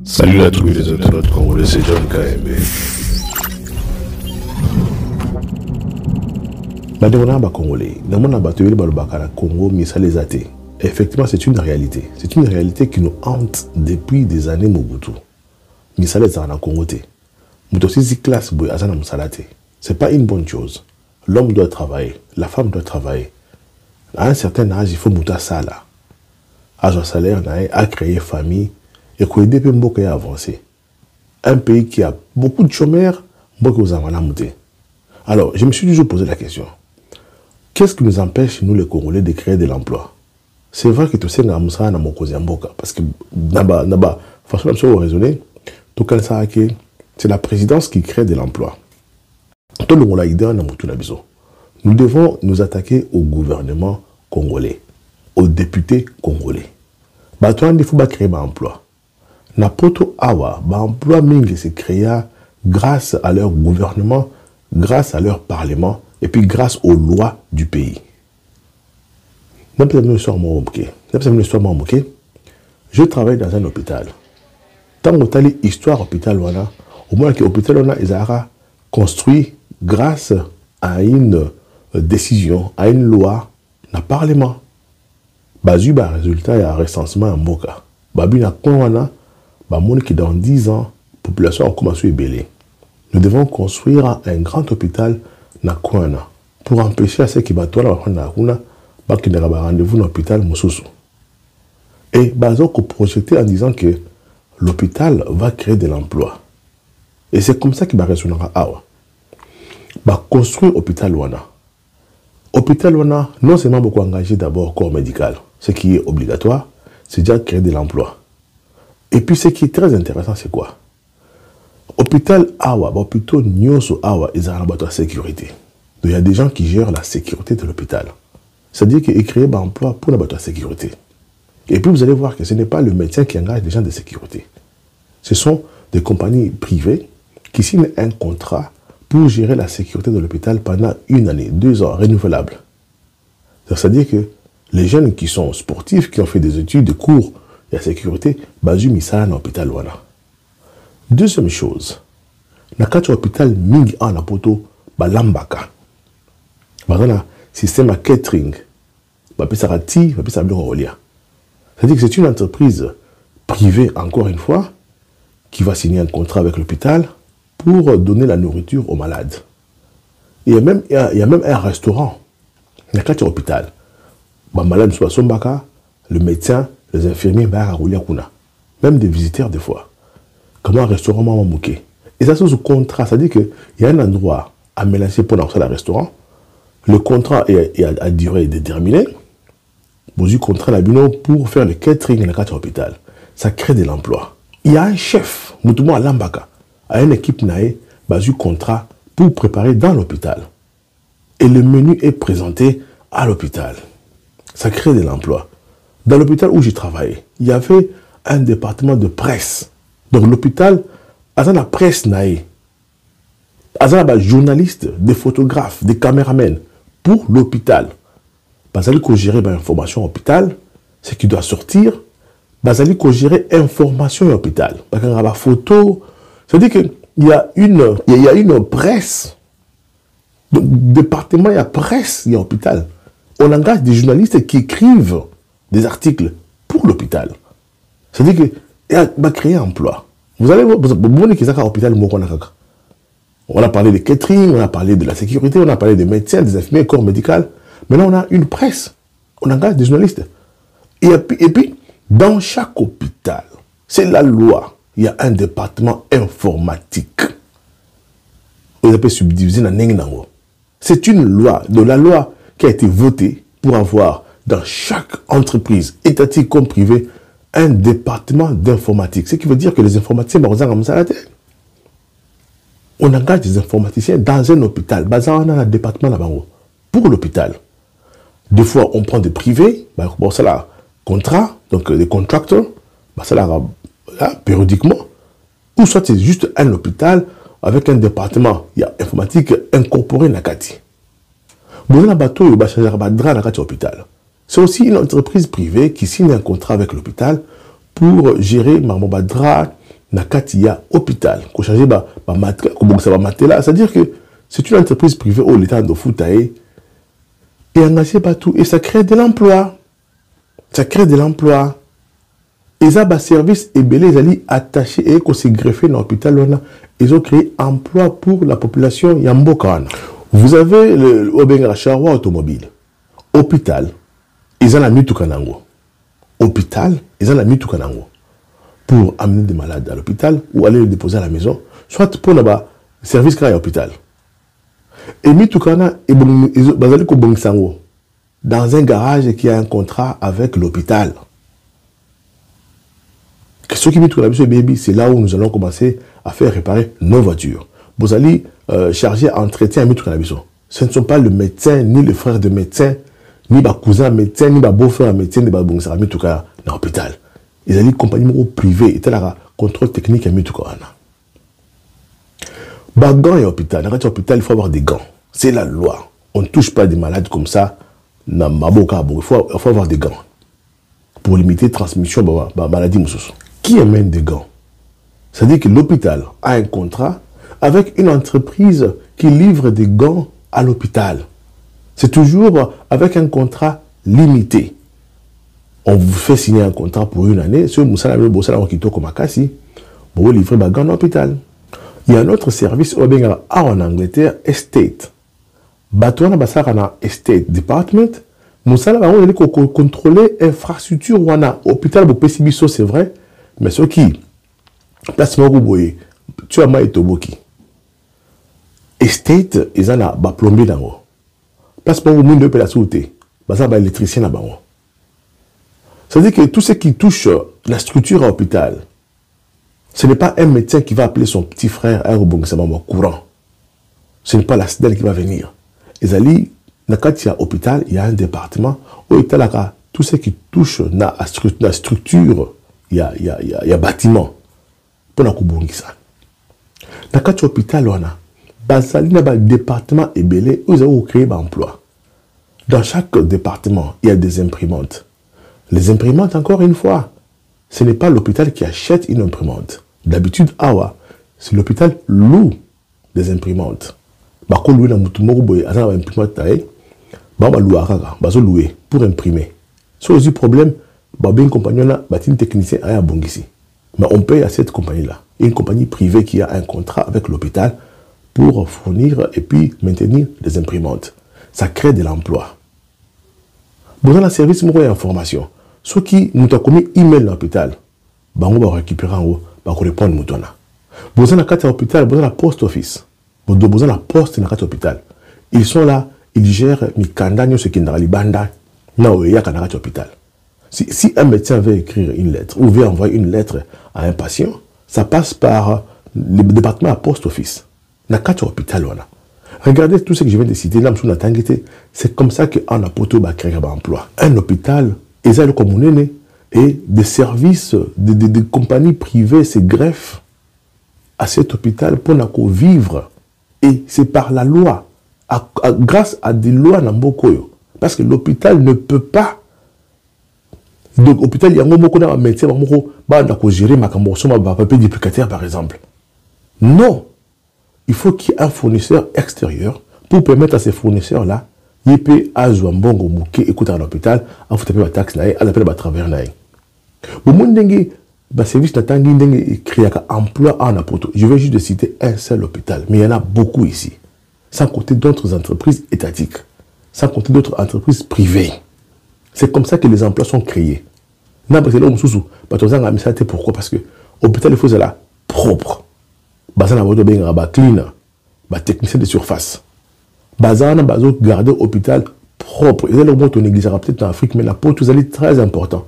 Salut à tous les internautes congolais, c'est John KMB. Madame Congolais, dans mon abattoir de Congo, effectivement, c'est une réalité. C'est une réalité qui nous hante depuis des années Mobutu. Misale Zana Congo. Moutosisi classe boy azana musalate. C'est pas une bonne chose. L'homme doit travailler, la femme doit travailler. À un certain âge, il faut mouta sala. À son salaire, à créer famille et qu'on aide beaucoup à avancer. Un pays qui a beaucoup de chômeurs, beaucoup aux amana mouté. Alors, je me suis toujours posé la question. Qu'est-ce qui nous empêche, nous les Congolais, de créer de l'emploi? C'est vrai que tout ça, parce que, façon de raisonner, c'est la présidence qui crée de l'emploi. Nous devons nous attaquer au gouvernement congolais, aux députés congolais. Il faut créer un emploi. Napoto Awa, l'emploi mingi se créa grâce à leur gouvernement, grâce à leur parlement et puis grâce aux lois du pays. Je travaille dans un hôpital. Tant que tu histoire hôpital, au moins que l'hôpital est construit grâce à une décision, à une loi, na parlement. Bazuba résultat, il y a un recensement en Mboka. Babi na konwana, qui dans 10 ans, la population a commencé à ébeler. Nous devons construire un grand hôpital na Kouana pour empêcher à ceux qui battent la Kouana qui n'aura pas rendez-vous dans l'hôpital Moussoussou. Et bazo ko projeté en disant que l'hôpital va créer de l'emploi. Et c'est comme ça qu'il va résonnera awa. Ba construire l'hôpital Wana. Hôpital Wana, non seulement beaucoup engagé d'abord corps médical, ce qui est obligatoire, c'est déjà créer de l'emploi. Et puis ce qui est très intéressant, c'est quoi? Hôpital Awa, plutôt Nyoso Awa, ils ont la sécurité. Donc il y a des gens qui gèrent la sécurité de l'hôpital. C'est-à-dire qu'ils créent un emploi pour la sécurité. Et puis vous allez voir que ce n'est pas le médecin qui engage des gens de sécurité. Ce sont des compagnies privées qui signent un contrat pour gérer la sécurité de l'hôpital pendant 1 année, 2 ans, renouvelable. C'est-à-dire que les jeunes qui sont sportifs, qui ont fait des études, des cours de la sécurité, basu misala na hôpital wana. Deuxième chose, na kati hôpital mingi en apoto balambaka. Bazana système à catering, c'est-à-dire que c'est une entreprise privée, encore une fois, qui va signer un contrat avec l'hôpital pour donner la nourriture aux malades. Il y a même un restaurant, il y a 4 hôpitaux. Les malades sont sombaka, le médecin, les infirmiers, même des visiteurs des fois. Comme un restaurant mamamouké. Et ça, c'est sous contrat, c'est-à-dire qu'il y a un endroit à mélanger pour lancer le restaurant. Le contrat est à durée déterminée. Vous avez contrat pour faire le catering dans le cadre hôpital. Ça crée de l'emploi. Il y a un chef, Moutouma Lambaka, à une équipe naé, basu contrat pour préparer dans l'hôpital. Et le menu est présenté à l'hôpital. Ça crée de l'emploi. Dans l'hôpital où j'ai travaillé, il y avait un département de presse. Donc l'hôpital, à la presse naé, à des journalistes, des photographes, des caméramens pour l'hôpital. Basali ko gérer l'information à l'hôpital, ce qui doit sortir. Basali ko gérer information à l'hôpital. Parce qu'il y a la photo. C'est-à-dire qu'il y a une presse. Donc, département, il y a presse, il y a hôpital. On engage des journalistes qui écrivent des articles pour l'hôpital. C'est-à-dire qu'il va créer un emploi. Vous allez voir, on a parlé de catering, on a parlé de la sécurité, on a parlé des médecins, des infirmiers, corps médical. Maintenant, on a une presse. On engage des journalistes. Et puis, dans chaque hôpital, c'est la loi. Il y a un département informatique. On appelle subdivisé dans Nengnango. C'est une loi, de la loi qui a été votée pour avoir dans chaque entreprise, étatique comme privée, un département d'informatique. Ce qui veut dire que les informaticiens, on engage des informaticiens dans un hôpital. On a un département là-bas pour l'hôpital. Des fois, on prend des privés, bon, ça là, contrat, donc des contracteurs, ça là, périodiquement, ou soit c'est juste un hôpital avec un département informatique incorporé dans la Kati. C'est aussi une entreprise privée qui signe un contrat avec l'hôpital pour gérer Marmobadra, nakati ya hôpital ko changer ba matela, c'est-à-dire que c'est une entreprise privée où l'État de foutaye et engager tout et ça crée de l'emploi. Ça crée de l'emploi. Et ça ba service et belé ils allaient attacher et qu'on s'est greffé dans l'hôpital, ils ont créé emploi pour la population Yambokan. Vous avez le Obenga Charwa automobile. Hôpital, ils ont la mis tout kanango. Hôpital, ils ont la mis tout kanango. Pour amener des malades à l'hôpital ou aller les déposer à la maison, soit pour là-bas, service à l'hôpital. Et Mitukana, dans un garage qui a un contrat avec l'hôpital. Ce qui Mitukana, c'est là où nous allons commencer à faire réparer nos voitures. Vous allez charger entretien à Mitukana. Ce ne sont pas le médecin, ni le frère de médecin, ni le cousin médecin, ni le beau-frère médecin, ni le Mitukana dans l'hôpital. Ils allaient compagnie privée, et là, contrôle technique à Mitukana. Gants et hôpital. Dans l'hôpital, il faut avoir des gants. C'est la loi. On ne touche pas des malades comme ça. Il faut avoir des gants. Pour limiter la transmission de la maladie. Qui amène des gants? C'est-à-dire que l'hôpital a un contrat avec une entreprise qui livre des gants à l'hôpital. C'est toujours avec un contrat limité. On vous fait signer un contrat pour une année. Si vous avez vous livrez des gants à l'hôpital. Il y a un autre service en Angleterre, Estate. Batouana Basarana Estate Department, nous allons contrôler l'infrastructure ou un hôpital pour PCBISO, c'est vrai, mais ce qui, place Moruboye, tu as maï toboki. Estate, ils ont un plombier dans l'eau. Place Moruboye, de la sauté, basar un électricien là-bas. C'est-à-dire que tout ce qui touche la structure à l'hôpital, ce n'est pas un médecin qui va appeler son petit frère à un courant. Ce n'est pas la SNEL qui va venir. Et Zali, dans l'hôpital, il y a un département où il y a tout ce qui touche la structure, il y a bâtiment. Pour la Kubungisa. Dans l'hôpital, on a un département ébélé où ils ont créé un emploi. Dans chaque département, il y a des imprimantes. Les imprimantes, encore une fois, ce n'est pas l'hôpital qui achète une imprimante. D'habitude, c'est l'hôpital loue des imprimantes. Pour imprimer. C'est aussi problème, une compagnie une technicien à Bongisi. Mais on paye à cette compagnie-là. Une compagnie privée qui a un contrat avec l'hôpital pour fournir et puis maintenir des imprimantes. Ça crée de l'emploi. Dans le service de information, ceux qui nous ont commis email dans l'hôpital, on va récupérer en haut. Répondre moutona. Vous avez un hôpital, vous avez la post office. Vous avez la poste dans l'hôpital. Ils sont là, ils gèrent Mikanda, ce qui est dans l'Ibanda. Non, il y a un hôpital. Si un médecin veut écrire une lettre ou veut envoyer une lettre à un patient, ça passe par le département à post office. Dans l'hôpital, regardez tout ce que je viens de citer. C'est comme ça qu'on a pu créer un emploi. Un hôpital, ils ont le communé. Et des services, des compagnies privées se greffent à cet hôpital pour vivre. Et c'est par la loi, grâce à des lois Nambokoyo. Parce que l'hôpital ne peut pas. Donc, l'hôpital, il y a un médecin qui gérer ma papier duplicataire, par exemple. Non. Il faut qu'il y ait un fournisseur extérieur pour permettre à ces fournisseurs-là, ils peuvent azouambongo mouké, écouter à l'hôpital, à vous taper la taxe, à l'appeler à travers naï. Service créé un emploi en apoto. Je vais juste citer un seul hôpital, mais il y en a beaucoup ici. Sans compter d'autres entreprises étatiques, sans compter d'autres entreprises privées. C'est comme ça que les emplois sont créés. Pourquoi? Parce que l'hôpital, il faut ça propre. Clean, technicien de surface. Garder l'hôpital propre. Et là, on négligera peut-être en Afrique, mais la peau, tout ça est très important.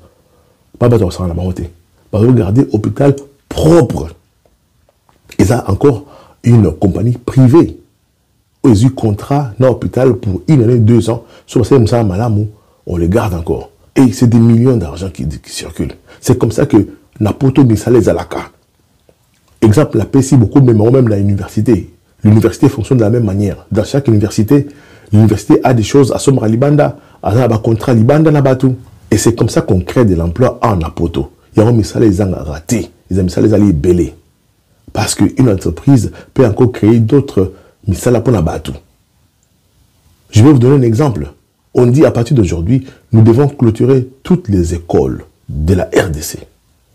Pas besoin de la monter. Garder l'hôpital propre. Et ça, encore une compagnie privée. Ils ont eu contrat dans l'hôpital pour une année, 2 ans. Sur on les garde encore. Et c'est des millions d'argent qui circulent. C'est comme ça que Napoto Misale Zalaka. Exemple, la PSI, beaucoup, mais même la université. L'université fonctionne de la même manière. Dans chaque université, l'université a des choses à Somra Libanda, à un contrat Libanda Nabatu. Et c'est comme ça qu'on crée de l'emploi en Napoto. Il y a un message les raté. les amis, ça les allait belé. Parce qu'une entreprise peut encore créer d'autres misala pour la bateau. Je vais vous donner un exemple. On dit à partir d'aujourd'hui, nous devons clôturer toutes les écoles de la RDC.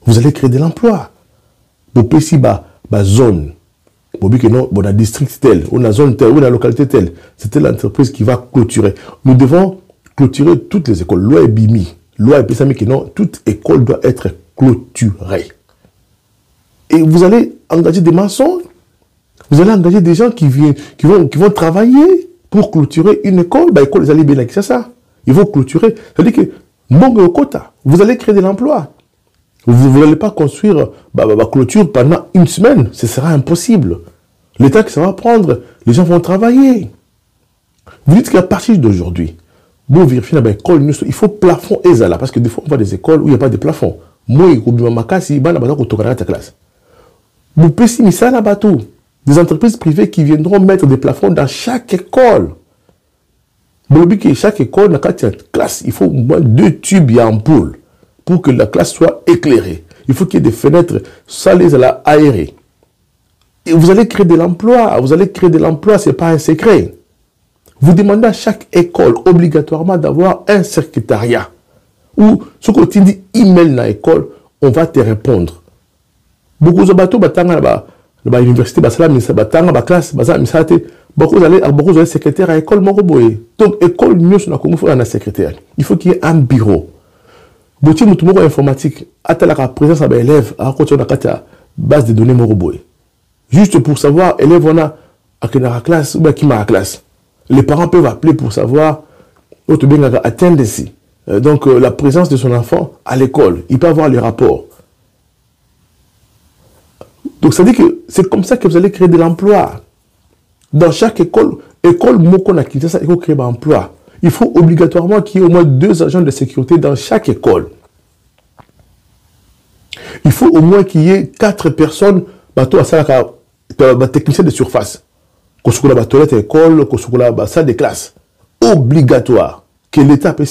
Vous allez créer de l'emploi. Vous pouvez ici, zone. Vous pouvez que non, on a district tel, on a zone telle, on a localité telle. C'est l'entreprise qui va clôturer. Nous devons clôturer toutes les écoles. Loi est bimi. Loi est pesami que non, toute école doit être clôturée. Et vous allez engager des maçons. Vous allez engager des gens qui vont travailler pour clôturer une école. École, ils allaient bien c'est ça. Ils vont clôturer. C'est-à-dire que, vous allez créer de l'emploi. Vous n'allez pas construire clôture pendant une semaine. Ce sera impossible. L'État que ça va prendre, les gens vont travailler. Vous dites qu'à partir d'aujourd'hui, bon, vérifier dans l'école, il faut plafond et ça là. Parce que des fois, on voit des écoles où il n'y a pas de plafond. Moi, il y a ta classe. Vous pouvez ça là-bas tout. Des entreprises privées qui viendront mettre des plafonds dans chaque école. Chaque école, dans une classe, il faut au moins 2 tubes et ampoules pour que la classe soit éclairée. Il faut qu'il y ait des fenêtres salées à la aérées. Et vous allez créer de l'emploi. Vous allez créer de l'emploi, ce n'est pas un secret. Vous demandez à chaque école obligatoirement d'avoir un secrétariat. Ou ce qu'on dit email dans l'école, on va te répondre. Beaucoup de bateaux, l'université, la classe, beaucoup de secrétaires à l'école. Donc, l'école, nous sommes un secrétaire. Il faut qu'il y ait un bureau. Beaucoup de informatique, à la présence de l'élève, à la base de données Moroboé. Juste pour savoir, élève, on a la classe ou qui m'a la classe. Les parents peuvent appeler pour savoir, donc la présence de son enfant à l'école. Il peut avoir les rapports. Donc, ça dit que c'est comme ça que vous allez créer de l'emploi. Dans chaque école, Moko n'a quitté ça, il faut créer de l'emploi. Il faut obligatoirement qu'il y ait au moins 2 agents de sécurité dans chaque école. Il faut au moins qu'il y ait 4 personnes, techniciens de surface. Qu'on soit la toilette à l'école, qu'on soit la salle de classe. Obligatoire. Que l'État le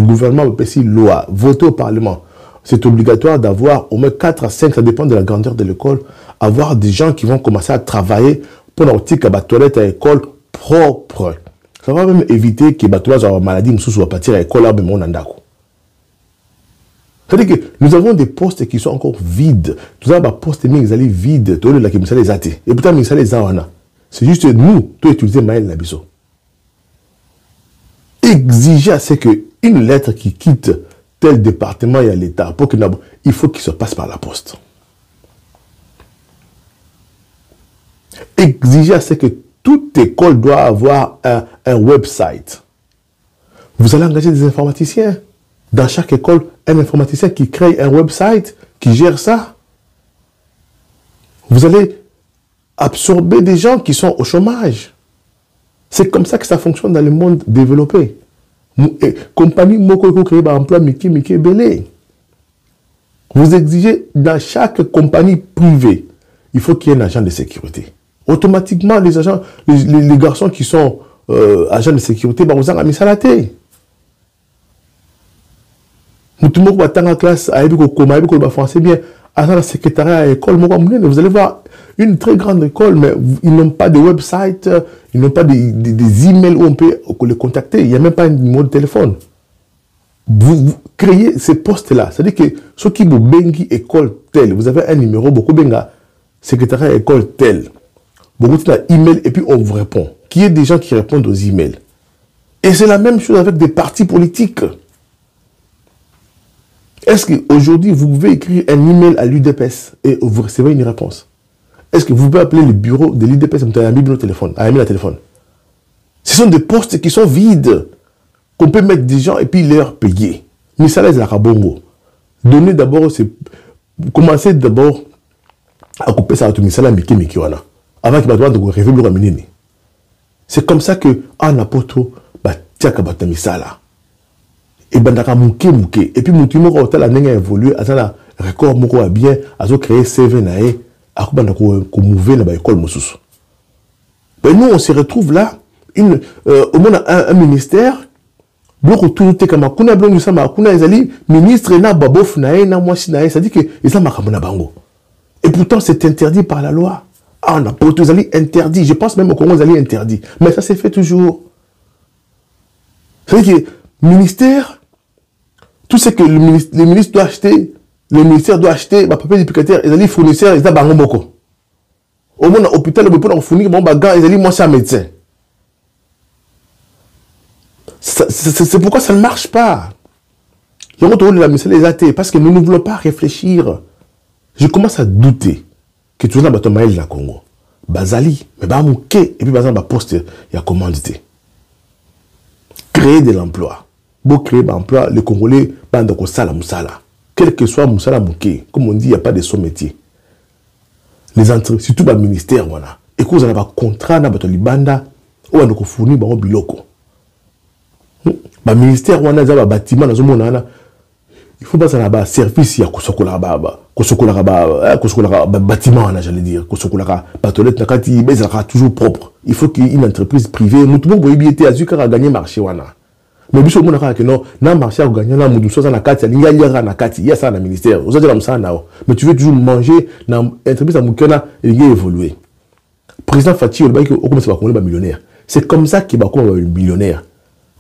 gouvernement peut loi, voter au Parlement. C'est obligatoire d'avoir au moins 4 à 5, ça dépend de la grandeur de l'école, avoir des gens qui vont commencer à travailler pour la toilette à l'école propre. Ça va même éviter que les toilettes aient maladie, ou partir à l'école, même on en. C'est-à-dire que nous avons des postes qui sont encore vides. Nous avons des postes qui sont vides. Et pourtant, c'est juste nous, tout utiliser Maël Nabiso. Exiger à ce qu'une lettre qui quitte tel département et à l'État, il faut qu'il se passe par la poste. Exiger à ce que toute école doit avoir un website. Vous allez engager des informaticiens. Dans chaque école, un informaticien qui crée un website, qui gère ça. Vous allez absorber des gens qui sont au chômage. C'est comme ça que ça fonctionne dans le monde développé. Compagnie Moko créée par emploi Miki Belé. Vous exigez dans chaque compagnie privée, il faut qu'il y ait un agent de sécurité. Automatiquement, les garçons qui sont agents de sécurité, vous en mis ça la tête. Tout le monde va en classe, français bien, à la secrétariat à l'école, vous allez voir une très grande école, mais ils n'ont pas de website, ils n'ont pas des emails où on peut les contacter, il n'y a même pas un numéro de téléphone. Vous créez ces postes-là, c'est-à-dire que ceux qui vous bengi école telle, vous avez un numéro, beaucoup benga, secrétariat à école telle, beaucoup de email et puis on vous répond. Qu'il y ait des gens qui répondent aux emails. Et c'est la même chose avec des partis politiques. Est-ce qu'aujourd'hui, vous pouvez écrire un email à l'UDPS et vous recevez une réponse? Est-ce que vous pouvez appeler le bureau de l'UDPS et vous avez mis le téléphone, la téléphone? Ce sont des postes qui sont vides, qu'on peut mettre des gens et puis leur payer. Mais ça, c'est la rabongo. Donnez d'abord, commencez d'abord à couper ça à tout misala miki wana. Avant qu'il va devoir révéler le minini. C'est comme ça que, en apoto, tiaka misala. Et bandaka mouké. Et puis mouti moko hôtel a évolué, a la record moko a bien, a créé CV nae, a ko mouvé na ba école mosusu. Mais nous on se retrouve là, au moins un ministère Bloc tout te kama kuna blongo du sama kuna ezali ministre na babof na e na mwasi na e, ça dit que eza makambo na bango. Et pourtant c'est interdit par la loi. Ah, on a pour tous ali interdit. Je pense même au Congo ali interdit. Mais ça s'est fait toujours. C'est-à-dire que le ministère, tout ce que le ministre doit acheter, le ministère doit acheter, bah papier d'éducateur, ils allaient fournisseurs, ils allaient bangomoko. Au moins, l'hôpital, ils peuvent fournir, bon, bah, gars, ils allaient moi, c'est un médecin. C'est pourquoi ça ne marche pas. Il y a un la mission des athées, parce que nous ne voulons pas réfléchir. Je commence à douter que tout ça, bah, tu la Congo. Bazali, mais bah, mouké, et puis, bah, poste, il y a commandité. Créer de l'emploi. Pour créer de l'emploi, les Congolais, bah, donc, sala, moussala. Quel que soit moussala, mouké, comme on dit, il n'y a pas de son métier. Les entreprises, surtout le ministère, voilà. Et quand vous avez un contrat, dans le Libanda, ou on a fourni un biloko. Le ministère, on a un bâtiment, il faut pas un service, il y a un bâtiment, j'allais dire, toujours propre. Il faut qu'il y ait une entreprise privée. Nous devons gagner le marché. Mais si on a non, le marché a gagné, il y a ça dans le ministère. Mais tu veux toujours manger dans l'entreprise il a évolué. Le président Fatih, il est millionnaire. C'est comme ça qu'il va être millionnaire.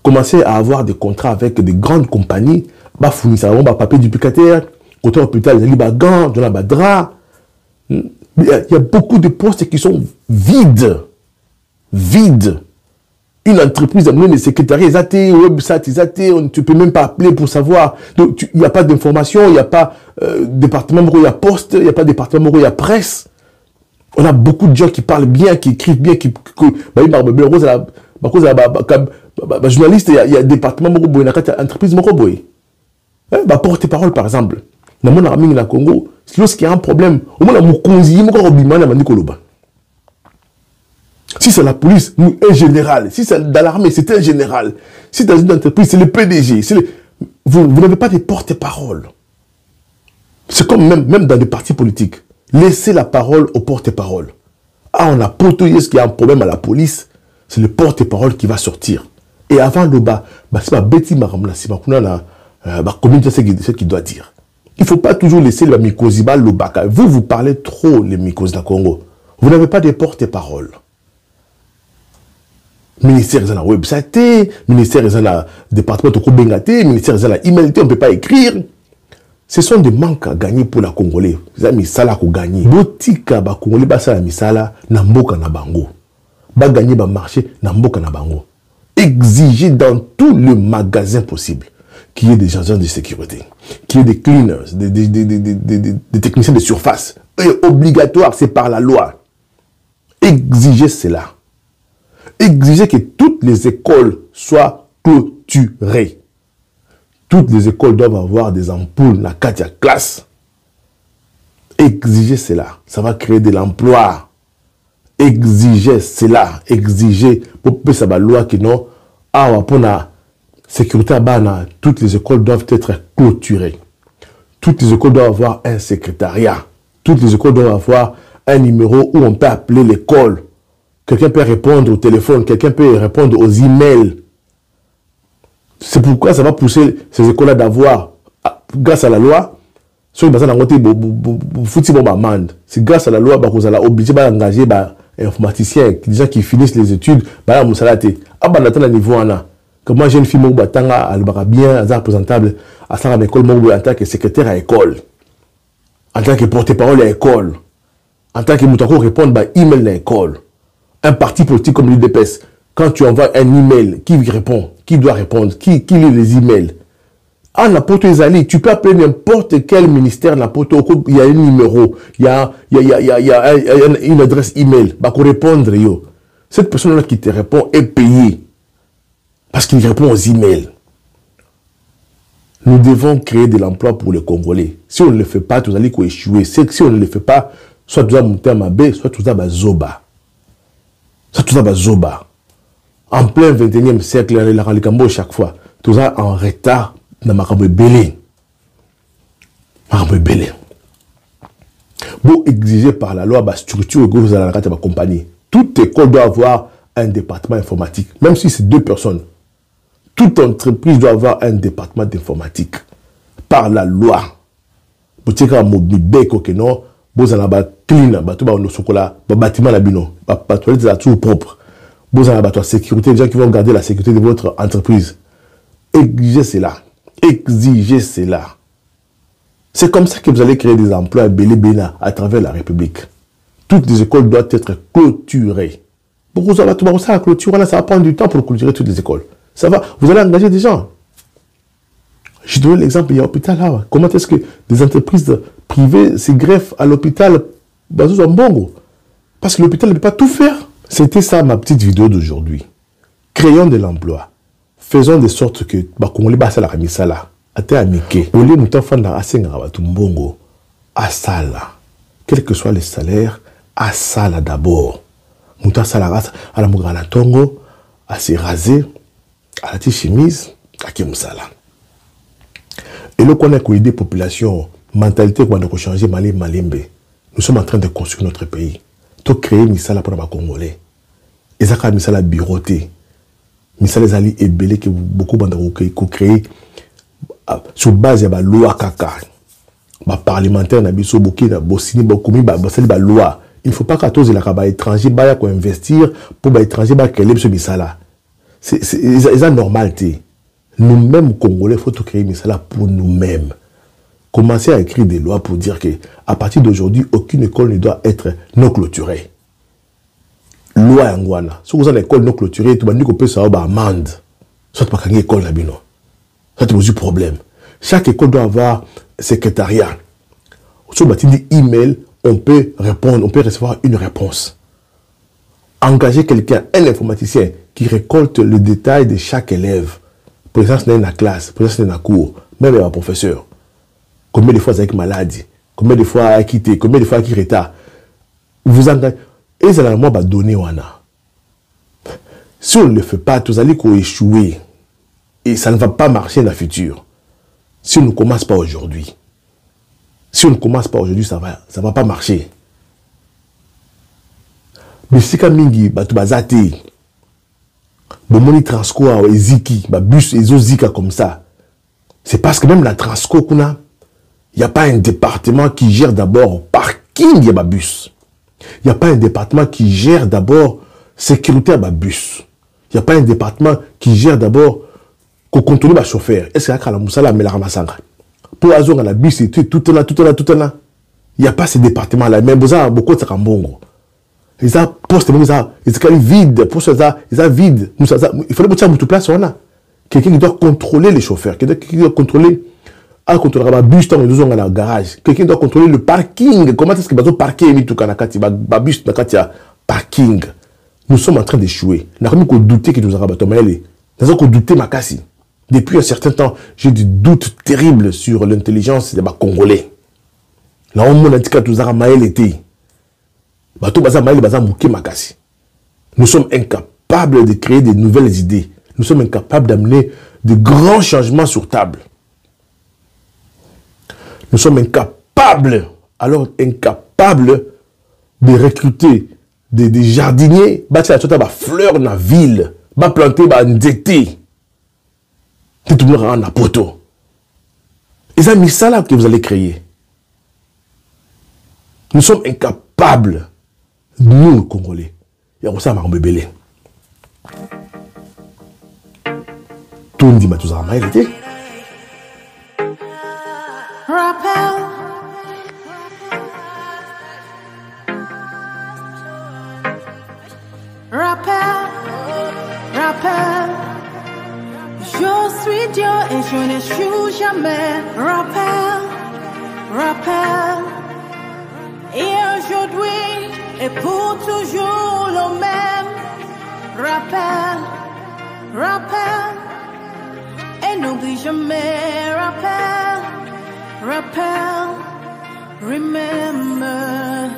Commencer à avoir des contrats avec des grandes compagnies, bah fournir ça, bah papier duplicateur, côté hôpital, il y a des gants, il y a des draps. Il y a beaucoup de postes qui sont vides. Vides. Une entreprise a mené des secrétariats, website, tu ne peux même pas appeler pour savoir. Donc, il n'y a pas d'information, il n'y a pas département où il y a poste, il n'y a pas département où il y a presse. On a beaucoup de gens qui parlent bien, qui écrivent bien, journaliste, il y a département où il y a entreprise où porte-parole par exemple. Dans mon armée na Congo, lorsqu'il y a un problème, au moins si c'est la police, un général. Si c'est dans l'armée, c'est un général. Si dans une entreprise, c'est le PDG. Vous n'avez pas de porte-parole. C'est comme même dans les partis politiques. Laissez la parole au porte-parole. Ah, on a potoyé ce qu'il y a un problème à la police, c'est le porte-parole qui va sortir. Et avant le bas, c'est pas Betty Maramla, c'est pas ce qu'il doit dire. Il ne faut pas toujours laisser le mycosiba le baka. Vous parlez trop les mycos de Congo. Vous n'avez pas de porte-parole. Ministère de la website, ministère de la département de Kobengate, ministère de la email, on ne peut pas écrire. Ce sont des manques à gagner pour la Congolais. Vous avez mis ça là pour gagner. Botika ba Congolais ba ça mis ça là na mboka na bango. Ba gagner ba marché na mboka na bango. Exiger dans tous les magasins possibles qu'il y ait des agents de sécurité, qu'il y ait des cleaners, des techniciens de surface. Et obligatoire, c'est par la loi. Exiger cela. Exiger que toutes les écoles soient clôturées. Toutes les écoles doivent avoir des ampoules dans la classe. Exiger cela. Ça va créer de l'emploi. Exiger cela. Exiger pour que ça va loi que non. Ah, pour la sécurité à Bana, toutes les écoles doivent être clôturées. Toutes les écoles doivent avoir un secrétariat. Toutes les écoles doivent avoir un numéro où on peut appeler l'école. Quelqu'un peut répondre au téléphone, quelqu'un peut répondre aux emails. C'est pourquoi ça va pousser ces écoles-là d'avoir, grâce à la loi, c'est grâce à la loi, vous allez obliger d'engager des informaticiens, des gens qui finissent les études, comme moi j'ai une fille qui est bien représentable à l'école en tant que secrétaire à l'école, en tant que porte-parole à l'école, en tant que moutako répondre à email à l'école. Un parti politique comme l'UDPS, quand tu envoies un email, qui répond? Qui doit répondre? Qui lit les emails? Ah, n'importe où, tu peux appeler n'importe quel ministère, n'importe où, il y a un numéro, il y a une adresse email, bah, pour répondre, yo. Cette personne-là qui te répond est payée. Parce qu'il répond aux emails. Nous devons créer de l'emploi pour les Congolais. Si on ne le fait pas, tout allez échouer. Si on ne le fait pas, soit tu vas monter à Mabé, soit tu vas Zoba. Ça, tout ça va zoba. En plein 21e siècle, la Ralikambo chaque fois. Tout ça en retard dans Makambo Belé. Makambo Belé. Pour exiger par la loi, la structure que vous allez la compagnie. Toute école doit avoir un département informatique. Même si c'est 2 personnes. toute entreprise doit avoir un département d'informatique. Par la loi. Vous savez que non, vous avez un clean, bâtiment la bino, toilette là tout propre. Vous avez la sécurité, les gens qui vont garder la sécurité de votre entreprise. Exigez cela. Exigez cela. C'est comme ça que vous allez créer des emplois béné à travers la République. Toutes les écoles doivent être clôturées. Pourquoi ça va la clôture, ça va prendre du temps pour clôturer toutes les écoles. Ça va, vous allez engager des gens. Je donne l'exemple, il y a l'hôpital là. Comment est-ce que des entreprises privées se greffent à l'hôpital Bongo? Parce que l'hôpital ne peut pas tout faire. C'était ça ma petite vidéo d'aujourd'hui. Créons de l'emploi. Faisons de sorte que Congolais basa la kamisa là. Ate amike. Au lieu de nous faire asenga batu mbongo. Asala. Quel que soit le salaire, asala d'abord. Mouta sala à la mugana tongo, à se raser, à la petite chemise, à qui moussala. Et là, qu'on a aider des populations, mentalité qu'on a changer malimbe. Nous sommes en train de construire notre pays. Tout créer misala pour les Congolais. Et ça a misala bureauté. Misala les alliés ébélés que beaucoup de créer sur base de la loi kaka. Les parlementaires na biso boki na bosini bokomi ba loi. Il ne faut pas qu'à tous les étrangers ba ko investir pour les étrangers ba créer ce misala. C'est normal. Nous-mêmes, Congolais, il faut tout créer ça pour nous-mêmes. Commencer à écrire des lois pour dire qu'à partir d'aujourd'hui, aucune école ne doit être non clôturée. Loi Angwana. Si vous avez une école non clôturée, tu vas dire qu'on peut savoir amende. Soit pas qu'une école là, bino. Ça te pose problème. Chaque école doit avoir un secrétariat. Sur le bâtiment email, on peut répondre, on peut recevoir une réponse. Engager quelqu'un, un informaticien, qui récolte le détail de chaque élève. Présence dans la classe, présence dans la cour, même un professeur. Combien de fois avec maladie, combien de fois a quitté, combien de fois qui retard. Vous engagez. Et ça va donner wana. Si on ne le fait pas, vous allez échouer. Et ça ne va pas marcher dans le futur. Si on ne commence pas aujourd'hui. Si on ne commence pas aujourd'hui, ça va pas marcher. Mais si quand mingi, tu vas zati. Bomoni Transco a eziki, bus ezozika comme ça. C'est parce que même la Transco il n'y a pas un département qui gère d'abord parking de bus. Il n'y a pas un département qui gère d'abord sécurité à bus. Il n'y a pas un département qui gère d'abord contrôler les chauffeurs. Est-ce qu'il y a la moussala mais la ramassanga? Pour avoir la bus et tout là. Il n'y a pas ce département là. Mais vous avez beaucoup de Kambongo. Ils ont poste, ils ont vide, pour ça, ils ont vide. Il fallait mettre ça à toute place. Quelqu'un qui doit contrôler les chauffeurs, quelqu'un qui doit contrôler le bus dans le garage, quelqu'un qui doit contrôler le parking. Comment est-ce que vous parquer le bus dans le parking? Nous sommes en train d'échouer. Nous n'avons pas douté que nous avons douté. Nous avons douté Makassi. Depuis un certain temps, j'ai des doutes terribles sur l'intelligence des Congolais. Là, on m'a dit que nous avons été. Nous sommes incapables de créer de nouvelles idées. Nous sommes incapables d'amener de grands changements sur table. Nous sommes incapables de recruter des jardiniers, des fleurs dans la ville, planter des thés. Tout le monde en a poteau. Et c'est mis ça là que vous allez créer. Nous sommes incapables. Nous, Congolais, il y a ça à Belé. Tout le monde dit que été. Rappel. Je suis Dieu et je n'échoue jamais. Rappel. Et aujourd'hui, et pour toujours le même. Rappel. Et n'oublie jamais. Rappel. Remember.